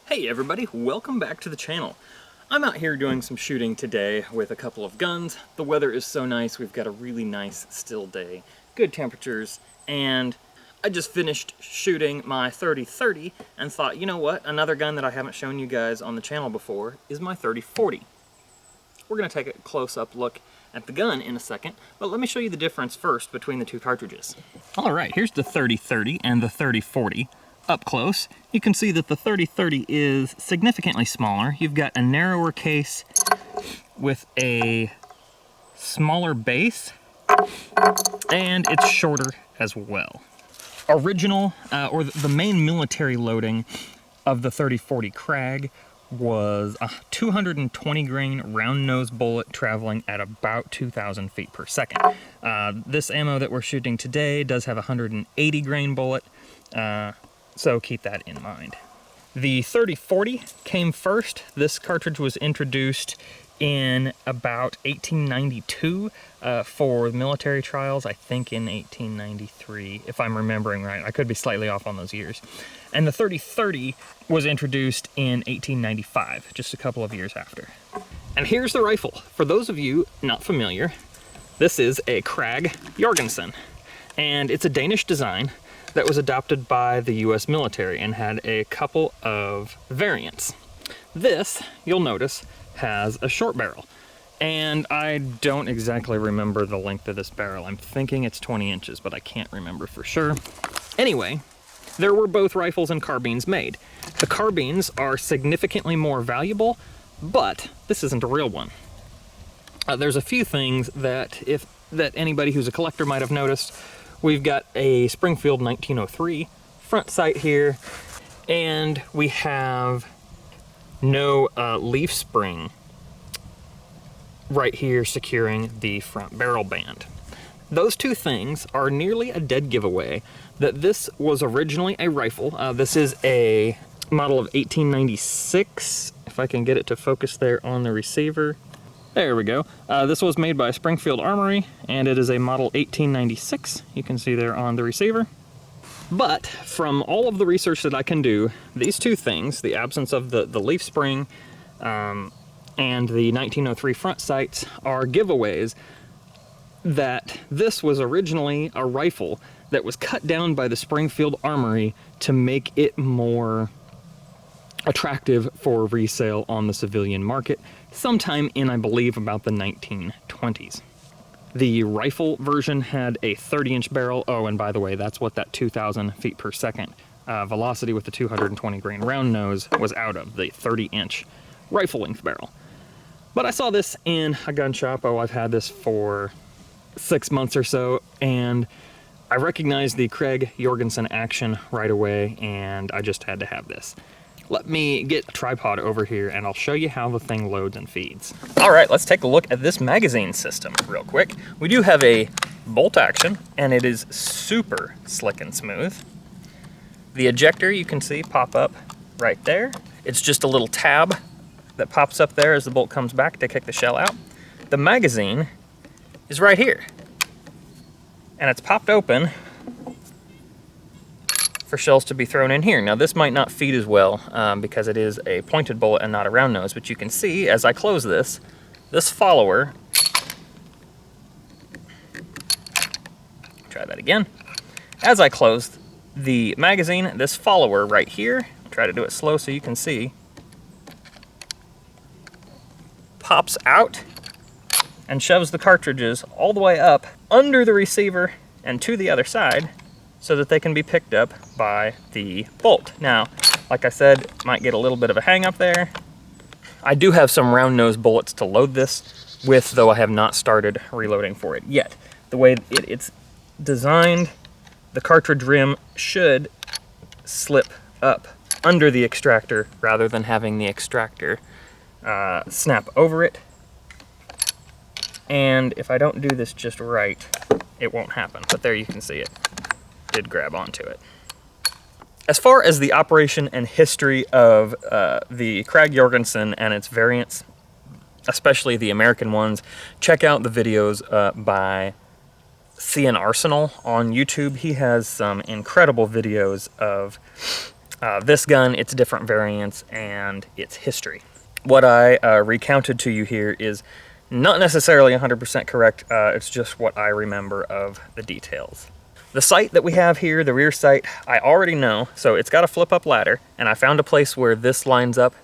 Hey everybody, welcome back to the channel. I'm out here doing some shooting today with a couple of guns. The weather is so nice, we've got a really nice still day, good temperatures, and I just finished shooting my 30-30 and thought, you know what, another gun that I haven't shown you guys on the channel before is my 30-40. We're going to take a close-up look at the gun in a second, but let me show you the difference first between the two cartridges. Alright, here's the 30-30 and the 30-40. Up close, you can see that the 30-30 is significantly smaller. You've got a narrower case with a smaller base, and it's shorter as well. Original, or the main military loading of the 30-40 Krag was a 220 grain round nose bullet traveling at about 2,000 feet per second. This ammo that we're shooting today does have a 180 grain bullet, so keep that in mind. The 30-40 came first. This cartridge was introduced in about 1892 for military trials, I think in 1893, if I'm remembering right. I could be slightly off on those years. And the 30-30 was introduced in 1895, just a couple of years after. And here's the rifle. For those of you not familiar, this is a Krag-Jorgensen, and it's a Danish design that was adopted by the US military and had a couple of variants. This, you'll notice, has a short barrel, and I don't exactly remember the length of this barrel. I'm thinking it's 20 inches, but I can't remember for sure. Anyway, there were both rifles and carbines made. The carbines are significantly more valuable, but this isn't a real one. There's a few things that anybody who's a collector might have noticed. We've got a Springfield 1903 front sight here, and we have no leaf spring right here securing the front barrel band. Those two things are nearly a dead giveaway that this was originally a rifle. This is a model of 1896, if I can get it to focus there on the receiver. There we go. This was made by Springfield Armory, and it is a model 1896. You can see there on the receiver. But from all of the research that I can do, these two things, the absence of the leaf spring and the 1903 front sights, are giveaways that this was originally a rifle that was cut down by the Springfield Armory to make it more attractive for resale on the civilian market sometime in, I believe, about the 1920s. The rifle version had a 30-inch barrel. Oh, and by the way, that's what that 2,000 feet per second velocity with the 220 grain round nose was out of, the 30-inch rifle length barrel. But I saw this in a gun shop. Oh, I've had this for 6 months or so, and I recognized the Krag-Jorgensen action right away, and I just had to have this. Let me get a tripod over here and I'll show you how the thing loads and feeds. All right, let's take a look at this magazine system real quick. We do have a bolt action, and it is super slick and smooth. The ejector you can see pop up right there. It's just a little tab that pops up there as the bolt comes back to kick the shell out. The magazine is right here, and it's popped open for shells to be thrown in here. Now this might not feed as well because it is a pointed bullet and not a round nose, but you can see as I close this follower, try that again. As I close the magazine, this follower right here, I'll try to do it slow so you can see, pops out and shoves the cartridges all the way up under the receiver and to the other side, so that they can be picked up by the bolt. Now, like I said, might get a little bit of a hang up there. I do have some round nose bullets to load this with, though I have not started reloading for it yet. The way it's designed, the cartridge rim should slip up under the extractor rather than having the extractor snap over it. And if I don't do this just right, it won't happen. But there you can see it did grab onto it. As far as the operation and history of the Krag-Jorgensen and its variants, especially the American ones, check out the videos by CN Arsenal on YouTube. He has some incredible videos of This gun, its different variants, and its history. What I recounted to you here is not necessarily 100% correct, it's just what I remember of the details. The sight that we have here, the rear sight, I already know, so it's got a flip-up ladder, and I found a place where this lines up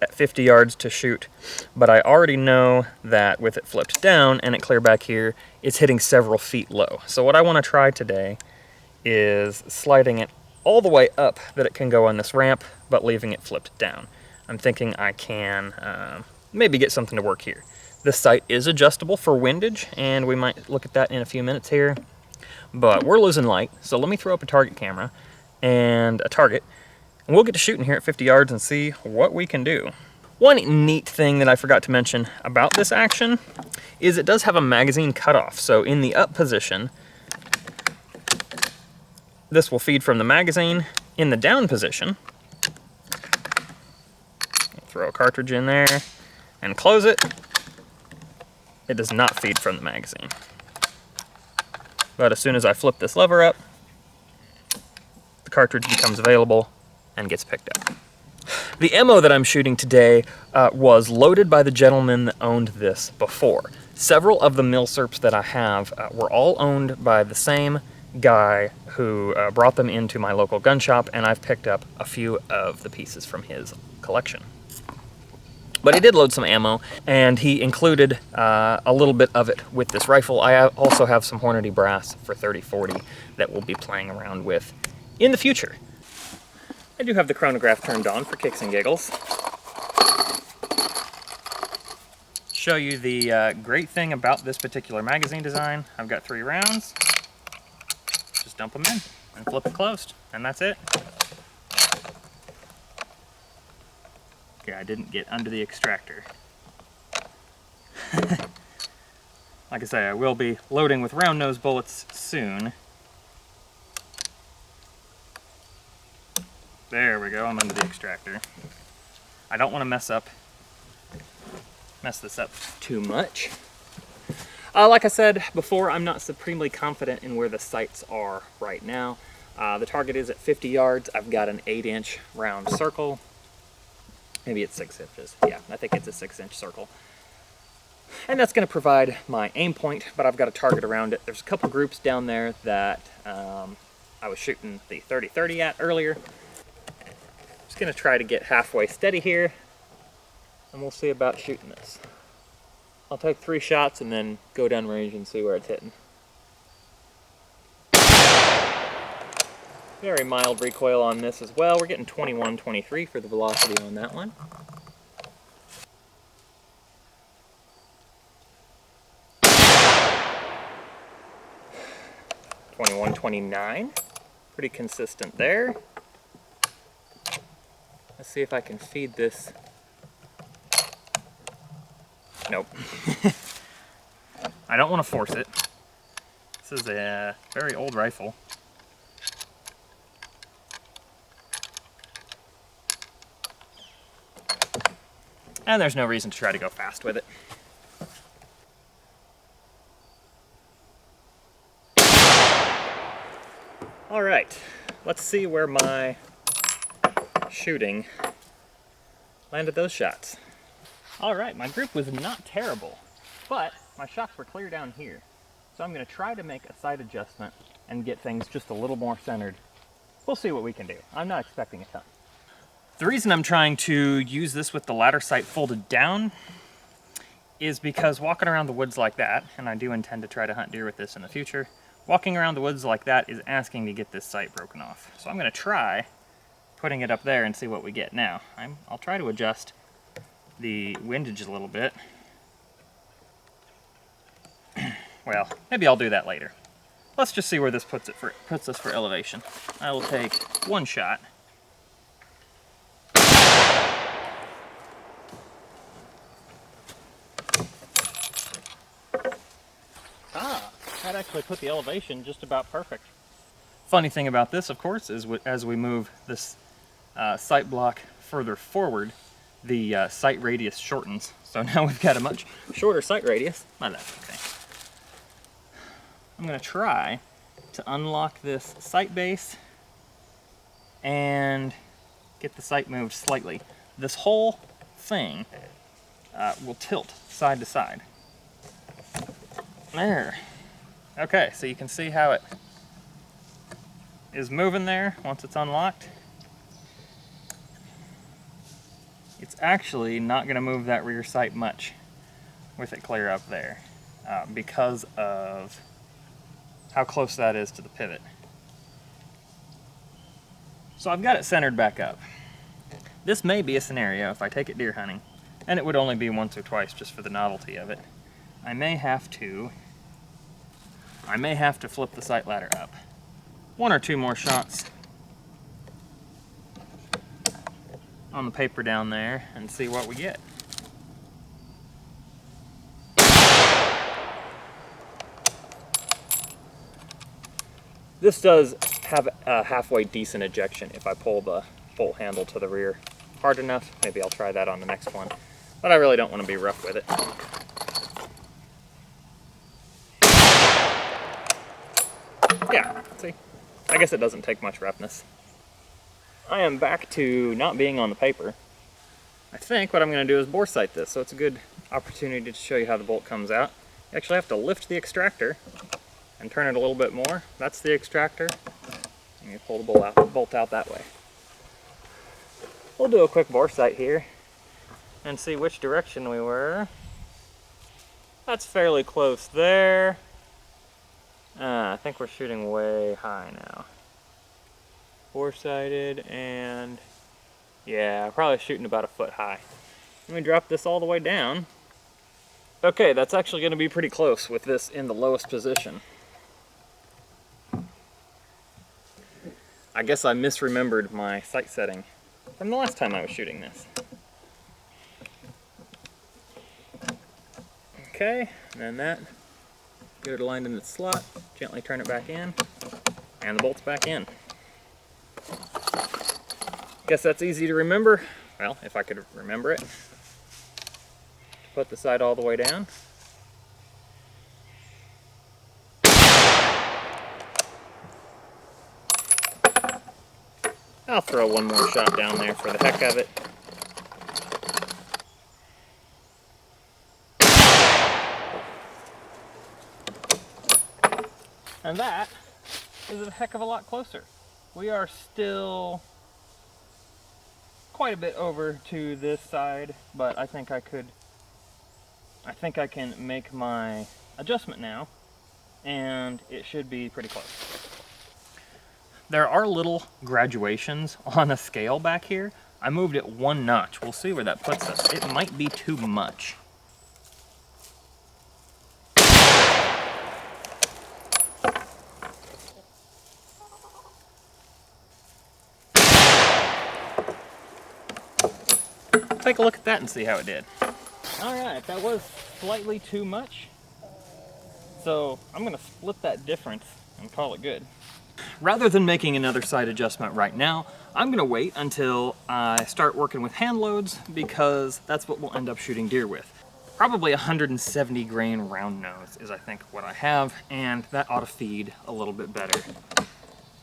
at 50 yards to shoot, but I already know that with it flipped down and it clear back here, it's hitting several feet low. So what I want to try today is sliding it all the way up that it can go on this ramp, but leaving it flipped down. I'm thinking I can maybe get something to work here. This sight is adjustable for windage, and we might look at that in a few minutes here. But we're losing light, so let me throw up a target camera and a target, and we'll get to shooting here at 50 yards and see what we can do. One neat thing that I forgot to mention about this action is it does have a magazine cutoff. So in the up position, this will feed from the magazine. In the down position, throw a cartridge in there and close it. It does not feed from the magazine. But as soon as I flip this lever up, the cartridge becomes available and gets picked up. The ammo that I'm shooting today was loaded by the gentleman that owned this before. Several of the milsurps that I have were all owned by the same guy who brought them into my local gun shop, and I've picked up a few of the pieces from his collection. But he did load some ammo, and he included a little bit of it with this rifle. I also have some Hornady brass for 30-40 that we'll be playing around with in the future. I do have the chronograph turned on for kicks and giggles. Show you the great thing about this particular magazine design. I've got 3 rounds. Just dump them in and flip it closed, and that's it. Okay, I didn't get under the extractor. Like I say, I will be loading with round nose bullets soon. There we go, I'm under the extractor. I don't want to mess this up too much. Like I said before, I'm not supremely confident in where the sights are right now. The target is at 50 yards. I've got an 8-inch round circle. Maybe it's 6 inches. Yeah, I think it's a 6-inch circle. And that's going to provide my aim point, but I've got a target around it. There's a couple groups down there that I was shooting the 30-30 at earlier. Just going to try to get halfway steady here, and we'll see about shooting this. I'll take 3 shots and then go down range and see where it's hitting. Very mild recoil on this as well. We're getting 21-23 for the velocity on that one. .21-29, pretty consistent there. Let's see if I can feed this. Nope. I don't want to force it. This is a very old rifle. And there's no reason to try to go fast with it. All right, let's see where my shooting landed those shots. All right, my grip was not terrible, but my shots were clear down here. So I'm gonna try to make a sight adjustment and get things just a little more centered. We'll see what we can do. I'm not expecting a ton. The reason I'm trying to use this with the ladder sight folded down is because walking around the woods like that, and I do intend to try to hunt deer with this in the future, walking around the woods like that is asking to get this sight broken off. So I'm going to try putting it up there and see what we get. Now, I'll try to adjust the windage a little bit. Well, maybe I'll do that later. Let's just see where this puts us for elevation. I will take 1 shot. That actually put the elevation just about perfect. Funny thing about this, of course, is as we move this sight block further forward, the sight radius shortens. So now we've got a much shorter sight radius. Well, that's okay. I'm going to try to unlock this sight base and get the sight moved slightly. This whole thing will tilt side to side. There. Okay, so you can see how it is moving there once it's unlocked. It's actually not going to move that rear sight much with it clear up there because of how close that is to the pivot. So I've got it centered back up. This may be a scenario if I take it deer hunting, and it would only be once or twice just for the novelty of it. I may have to flip the sight ladder up. One or two more shots on the paper down there and see what we get. This does have a halfway decent ejection if I pull the bolt handle to the rear hard enough. Maybe I'll try that on the next one, but I really don't want to be rough with it. Yeah, see, I guess it doesn't take much roughness. I am back to not being on the paper. I think what I'm going to do is bore sight this, so it's a good opportunity to show you how the bolt comes out. You actually have to lift the extractor and turn it a little bit more. That's the extractor. And you pull the bolt out that way. We'll do a quick bore sight here and see which direction we were. That's fairly close there. I think we're shooting way high now. Bore sighted, and yeah, probably shooting about a foot high. Let me drop this all the way down. Okay, that's actually going to be pretty close with this in the lowest position. I guess I misremembered my sight setting from the last time I was shooting this. Okay, and then that, get it aligned in its slot, gently turn it back in, and the bolt's back in. Guess that's easy to remember. Well, if I could remember it. Put the sight all the way down. I'll throw one more shot down there for the heck of it. And that is a heck of a lot closer. We are still quite a bit over to this side, but I think I can make my adjustment now, and it should be pretty close. There are little graduations on a scale back here. I moved it one notch. We'll see where that puts us. It might be too much. Take a look at that and see how it did. Alright, that was slightly too much. So I'm going to split that difference and call it good. Rather than making another sight adjustment right now, I'm going to wait until I start working with hand loads, because that's what we'll end up shooting deer with. Probably 170 grain round nose is I think what I have, and that ought to feed a little bit better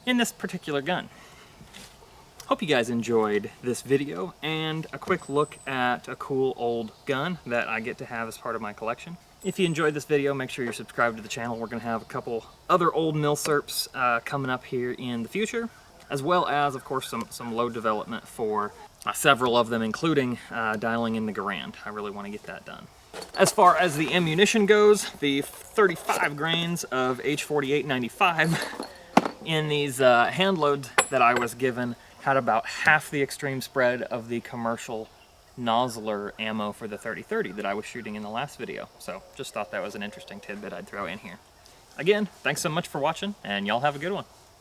in this particular gun. Hope you guys enjoyed this video and a quick look at a cool old gun that I get to have as part of my collection. If you enjoyed this video, make sure you're subscribed to the channel. We're going to have a couple other old milsurps coming up here in the future, as well as, of course, some load development for several of them, including dialing in the Garand. I really want to get that done. As far as the ammunition goes, the 35 grains of H4895 in these hand loads that I was given had about half the extreme spread of the commercial nozzler ammo for the 30-30 that I was shooting in the last video. So just thought that was an interesting tidbit I'd throw in here. Again, thanks so much for watching, and y'all have a good one.